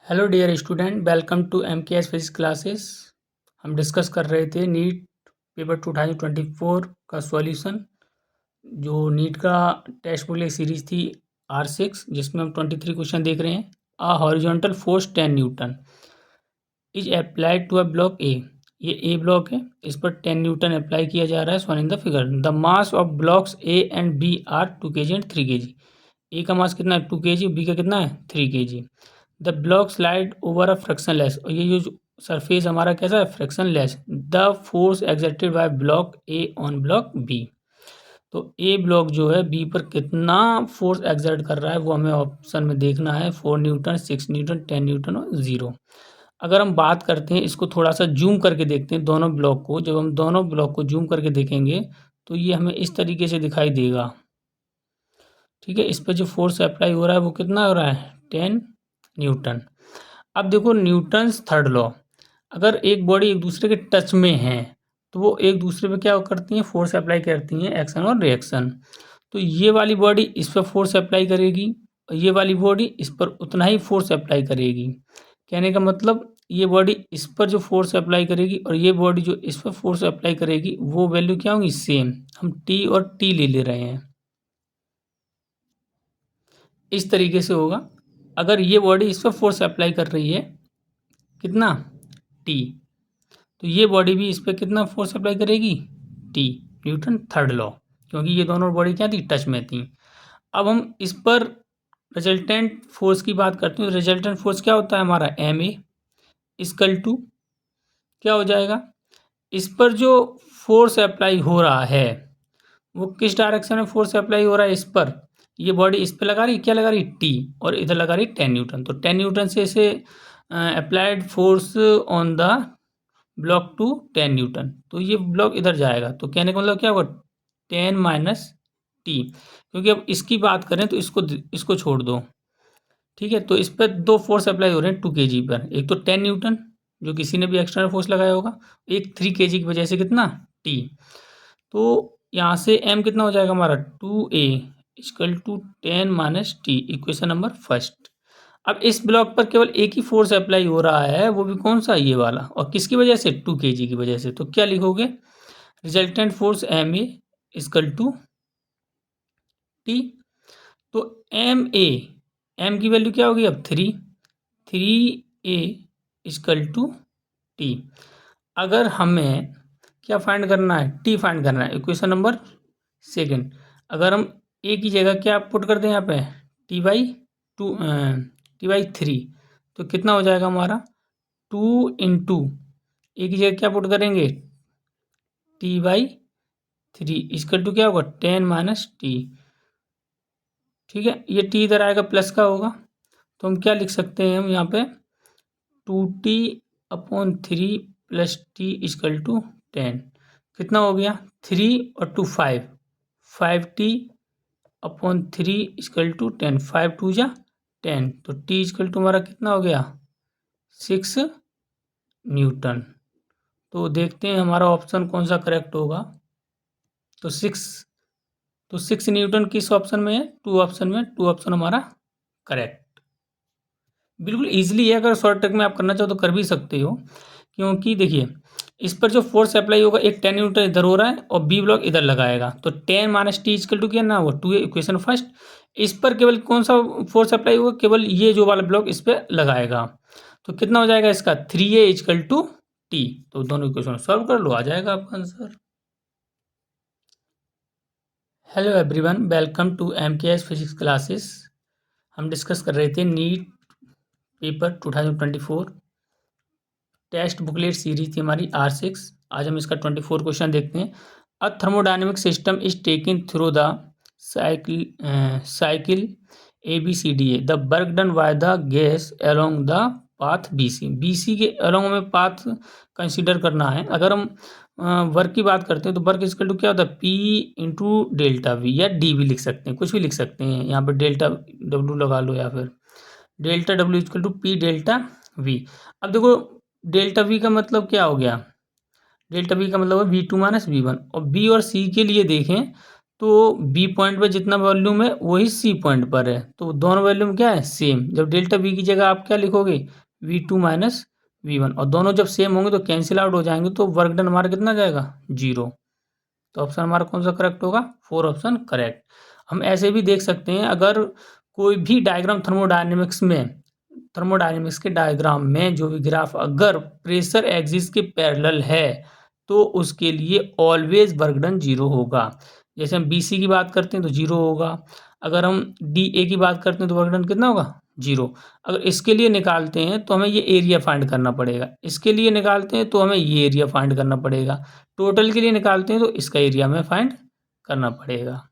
Hello dear student, welcome to MKS physics classes. हम discuss कर रहे थे नीट पेपर 2024 का सॉल्यूशन। जो नीट का टेक्स्ट बुक सीरीज थी R6, जिसमें हम 23 क्वेश्चन देख रहे हैं। A horizontal force 10 newton is applied to a block A. ये ए ब्लॉक है, इस पर 10 न्यूटन अप्लाई किया जा रहा है। Shown in the figure the mass of blocks A and B are 2 kg and 3 kg। A का मास कितना है 2 kg, बी का कितना है 3 kg। The block slide over a frictionless, और ये जो सरफेस हमारा कैसा है frictionless. The force exerted by block A on block B. तो ए ब्लॉक जो है बी पर कितना फोर्स एग्जर्ट कर रहा है वो हमें ऑप्शन में देखना है। 4 न्यूटन, 6 न्यूटन, 10 न्यूटन और 0। अगर हम बात करते हैं, इसको थोड़ा सा जूम करके देखते हैं दोनों ब्लॉक को। जब हम दोनों ब्लॉक को जूम करके देखेंगे तो ये हमें इस तरीके से दिखाई देगा। ठीक है, इस पर जो फोर्स अप्लाई हो रहा है वो कितना हो रहा है 10 न्यूटन। अब देखो न्यूटन्स थर्ड लॉ, अगर एक बॉडी एक दूसरे के टच में है तो वो एक दूसरे पे क्या करती हैं, फोर्स अप्लाई करती हैं, एक्शन और रिएक्शन। तो ये वाली बॉडी इस पर फोर्स अप्लाई करेगी और ये वाली बॉडी इस पर उतना ही फोर्स अप्लाई करेगी। कहने का मतलब ये बॉडी इस पर जो फोर्स अप्लाई करेगी और ये बॉडी जो इस पर फोर्स अप्लाई करेगी वो वैल्यू क्या होंगी, सेम। हम टी और टी ले रहे हैं, इस तरीके से होगा। अगर ये बॉडी इस पर फोर्स अप्लाई कर रही है कितना टी, तो ये बॉडी भी इस पर कितना फोर्स अप्लाई करेगी टी। न्यूटन थर्ड लॉ, क्योंकि ये दोनों बॉडी क्या थी टच में थी। अब हम इस पर रिजल्टेंट फोर्स की बात करते हैं। रिजल्टेंट फोर्स क्या होता है हमारा एम ए इक्वल टू क्या हो जाएगा, इस पर जो फोर्स अप्लाई हो रहा है वो किस डायरेक्शन में फोर्स अप्लाई हो रहा है इस पर। ये बॉडी इस पर लगा रही, क्या लगा रही टी, और इधर लगा रही 10 न्यूटन। तो 10 न्यूटन से इसे applied force on the block to 10 newton, तो ये ब्लॉक इधर जाएगा। तो कहने का मतलब क्या होगा 10 माइनस टी, क्योंकि अब इसकी बात करें तो इसको इसको छोड़ दो। ठीक है, तो इस पर दो फोर्स अप्लाई हो रहे हैं 2 kg पर। एक तो 10 न्यूटन जो किसी ने भी एक्सटर्नल फोर्स लगाया होगा, एक 3 kg की वजह से कितना टी। तो यहाँ से m कितना हो जाएगा हमारा 2a equal to 10 minus T, equation number first. अब इस ब्लॉक पर केवल एक ही फोर्स अप्लाई हो रहा है, वो भी कौन सा, ये वाला, और किसकी वजह से 2 kg की वजह से। तो क्या लिखोगे, resultant force M A equal to T. तो एम की वैल्यू क्या होगी अब 3a इक्वल टू टी। अगर हमें क्या फाइंड करना है, टी फाइंड करना है, इक्वेशन नंबर सेकेंड। अगर हम ए की जगह क्या पुट कर दें यहाँ पे टी बाई 3, तो कितना हो जाएगा हमारा 2 × ए की जगह क्या पुट करेंगे T/3 इक्वल टू क्या होगा 10 माइनस टी। ठीक है, ये टी इधर आएगा प्लस का होगा, तो हम क्या लिख सकते हैं, हम यहाँ पे 2t/3 plus T equal to 10। कितना हो गया 3 और 2 5t/3 इक्वल टू 10, 5 2 जा 10, तो टी इक्वल टू हमारा कितना हो गया 6 न्यूटन। तो देखते हैं हमारा ऑप्शन कौन सा करेक्ट होगा। तो 6 न्यूटन किस ऑप्शन में है, 2 ऑप्शन में, 2 ऑप्शन हमारा करेक्ट। बिल्कुल ईजिली है, अगर शॉर्ट ट्रिक में आप करना चाहो तो कर भी सकते हो। क्योंकि देखिए इस पर जो फोर्स अप्लाई होगा, एक 10 न्यूटन इधर हो रहा है और बी ब्लॉक इधर लगाएगा, तो 10 माइनस टी इक्वल टू क्या ना वो 2 इक्वेशन फर्स्ट। इस पर केवल कौन सा फोर्स अप्लाई होगा, केवल ये जो वाला ब्लॉक इस पर लगाएगा। तो कितना हो जाएगा इसका 3a इक्वल टू टी। तो दोनों इक्वेशन सॉल्व कर लो, आ जाएगा आपका answer. Hello everyone, welcome to MKS physics classes. हम डिस्कस कर रहे थे NEET paper 2024 test booklet series थी हमारी R6। आज हम इसका 24 क्वेश्चन देखते हैं। A thermodynamic system is taking through the cycle ABCDA the work done by the gas along the path BC के अलोंग में पाथ कंसिडर करना है। अगर हम वर्क की बात करते हैं तो वर्क इक्वल टू क्या होता है P/डेल्टा V, या डी भी लिख सकते हैं, कुछ भी लिख सकते हैं। यहाँ पे डेल्टा W लगा लो या फिर delta W equal to P delta V। अब देखो डेल्टा V का मतलब क्या हो गया, डेल्टा V का मतलब है V2 माइनस V1। और B और C के लिए देखें तो बी पॉइंट पर जितना वॉल्यूम है वही सी पॉइंट पर है, तो दोनों वॉल्यूम क्या है सेम। जब डेल्टा वी की जगह आप क्या लिखोगे V2 माइनस V1, और दोनों जब सेम होंगे तो कैंसिल आउट हो जाएंगे, तो वर्क डन हमारा कितना जाएगा 0। तो ऑप्शन हमारा कौन सा करेक्ट होगा 4 ऑप्शन करेक्ट। हम ऐसे भी देख सकते हैं, अगर कोई भी डायग्राम थर्मोडायनेमिक्स के डायग्राम में जो भी ग्राफ अगर प्रेशर एक्सिस के पैरेलल है तो उसके लिए ऑलवेज वर्क डन 0 होगा। जैसे हम BC की बात करते हैं तो 0 होगा, अगर हम DA की बात करते हैं तो वर्क डन कितना होगा 0। अगर इसके लिए निकालते हैं तो हमें ये एरिया फाइंड करना पड़ेगा, इसके लिए निकालते हैं तो हमें ये एरिया फाइंड करना पड़ेगा, टोटल के लिए निकालते हैं तो इसका एरिया हमें फाइंड करना पड़ेगा।